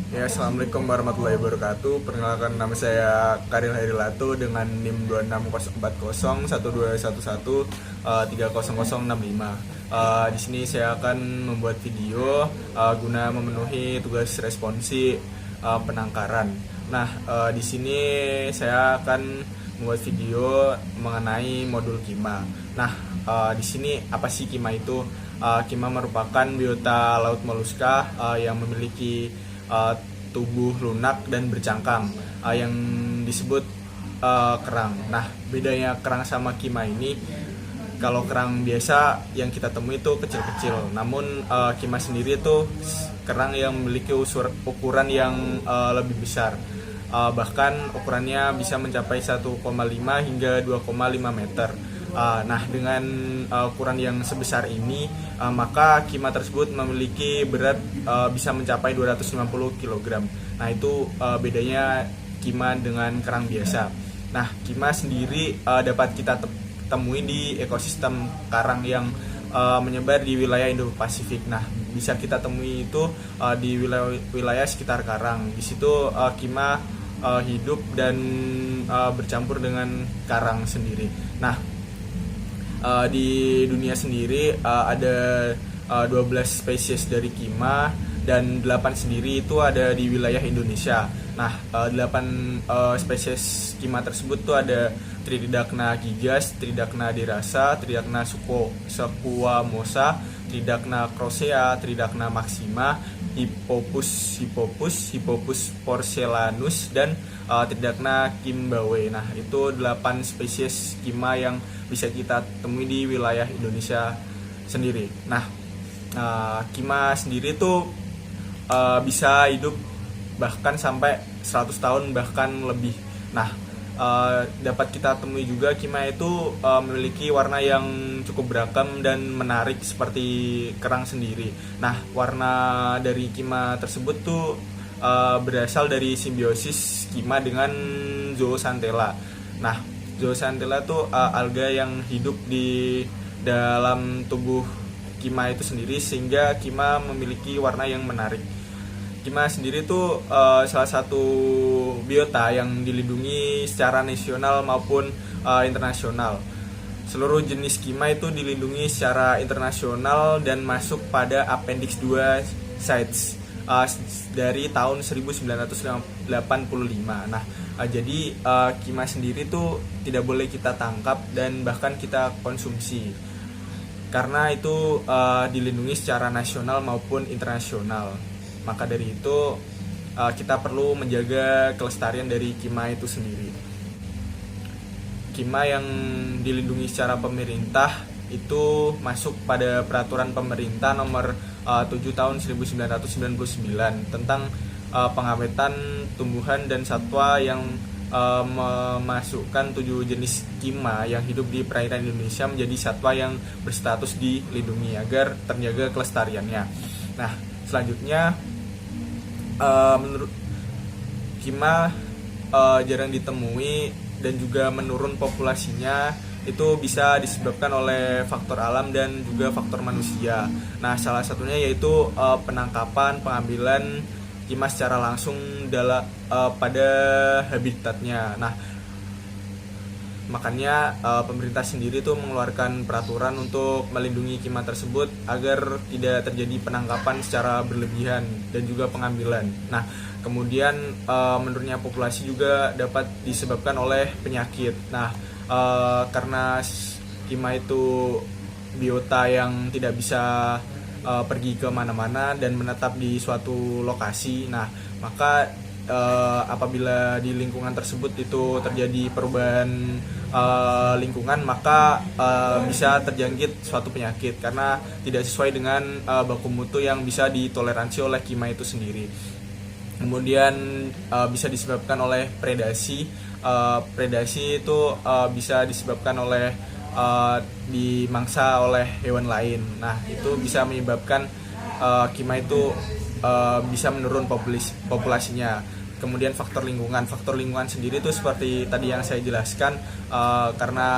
Ya, Assalamualaikum warahmatullahi wabarakatuh. Perkenalkan, nama saya Karil Hairilato dengan NIM 26040 3065. Di sini saya akan membuat video guna memenuhi tugas responsi penangkaran. Nah, di sini saya akan membuat video mengenai modul KIMA. Nah, di sini apa sih KIMA itu? KIMA merupakan biota laut moluska yang memiliki tubuh lunak dan bercangkang yang disebut kerang. Nah, bedanya kerang sama KIMA ini, kalau kerang biasa yang kita temui itu kecil-kecil, namun KIMA sendiri itu kerang yang memiliki ukuran yang lebih besar. Bahkan ukurannya bisa mencapai 1,5 hingga 2,5 meter. Nah, dengan ukuran yang sebesar ini, maka KIMA tersebut memiliki berat bisa mencapai 250 kg. Nah, itu bedanya KIMA dengan kerang biasa. Nah, KIMA sendiri dapat kita temui di ekosistem karang yang menyebar di wilayah Indo-Pasifik. Nah, bisa kita temui itu di wilayah sekitar karang. Di situ KIMA hidup dan bercampur dengan karang sendiri. Nah, di dunia sendiri ada 12 spesies dari KIMA dan 8 sendiri itu ada di wilayah Indonesia. Nah, 8 spesies KIMA tersebut tuh ada Tridacna gigas, Tridacna dirasa, Tridacna squamosa, Tridacna crosea, Tridacna maxima, Hippopus porcellanus, dan Tridacna kimbawe. Nah, itu 8 spesies KIMA yang bisa kita temui di wilayah Indonesia sendiri. Nah, KIMA sendiri tuh bisa hidup bahkan sampai 100 tahun bahkan lebih. Nah, dapat kita temui juga KIMA itu memiliki warna yang cukup beragam dan menarik seperti kerang sendiri. Nah, warna dari KIMA tersebut tuh berasal dari simbiosis KIMA dengan Zooxanthella. Nah, Zooxanthella tuh alga yang hidup di dalam tubuh KIMA itu sendiri, sehingga KIMA memiliki warna yang menarik. KIMA sendiri tuh salah satu biota yang dilindungi secara nasional maupun internasional. Seluruh jenis KIMA itu dilindungi secara internasional dan masuk pada Appendix 2 CITES dari tahun 1985. Nah, jadi KIMA sendiri tuh tidak boleh kita tangkap dan bahkan kita konsumsi, karena itu dilindungi secara nasional maupun internasional. Maka dari itu kita perlu menjaga kelestarian dari KIMA itu sendiri. KIMA yang dilindungi secara pemerintah itu masuk pada peraturan pemerintah nomor 7 tahun 1999 tentang pengawetan tumbuhan dan satwa, yang memasukkan 7 jenis KIMA yang hidup di perairan Indonesia menjadi satwa yang berstatus dilindungi agar terjaga kelestariannya. Nah, selanjutnya menurut KIMA jarang ditemui dan juga menurun populasinya itu bisa disebabkan oleh faktor alam dan juga faktor manusia. Nah, salah satunya yaitu penangkapan, pengambilan KIMA secara langsung pada habitatnya. Nah, makanya pemerintah sendiri tuh mengeluarkan peraturan untuk melindungi KIMA tersebut agar tidak terjadi penangkapan secara berlebihan dan juga pengambilan. Nah, kemudian menurunnya populasi juga dapat disebabkan oleh penyakit. Nah, karena KIMA itu biota yang tidak bisa pergi ke mana-mana dan menetap di suatu lokasi. Nah, maka apabila di lingkungan tersebut itu terjadi perubahan lingkungan, maka bisa terjangkit suatu penyakit karena tidak sesuai dengan baku mutu yang bisa ditoleransi oleh KIMA itu sendiri. Kemudian bisa disebabkan oleh predasi. Predasi itu bisa disebabkan oleh dimangsa oleh hewan lain. Nah, itu bisa menyebabkan KIMA itu bisa menurun populasinya. Kemudian faktor lingkungan sendiri itu seperti tadi yang saya jelaskan, karena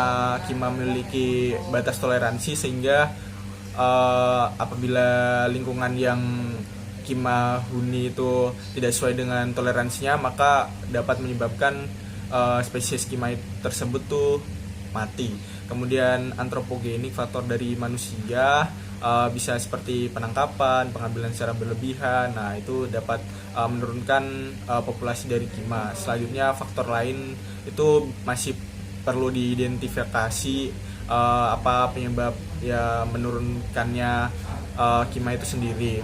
KIMA memiliki batas toleransi, sehingga apabila lingkungan yang kima huni itu tidak sesuai dengan toleransinya, maka dapat menyebabkan spesies kima tersebut tuh mati. Kemudian antropogenik, faktor dari manusia, bisa seperti penangkapan, pengambilan secara berlebihan. Nah, itu dapat menurunkan populasi dari kima. Selanjutnya faktor lain itu masih perlu diidentifikasi, apa penyebab ya menurunkannya kima itu sendiri.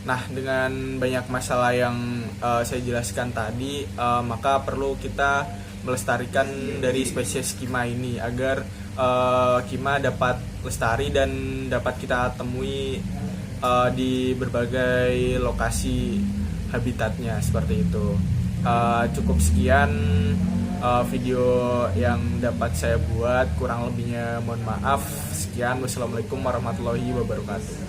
Nah, dengan banyak masalah yang saya jelaskan tadi, maka perlu kita melestarikan dari spesies kima ini agar kima dapat lestari dan dapat kita temui di berbagai lokasi habitatnya seperti itu. Cukup sekian video yang dapat saya buat, kurang lebihnya mohon maaf. Sekian, wassalamualaikum warahmatullahi wabarakatuh.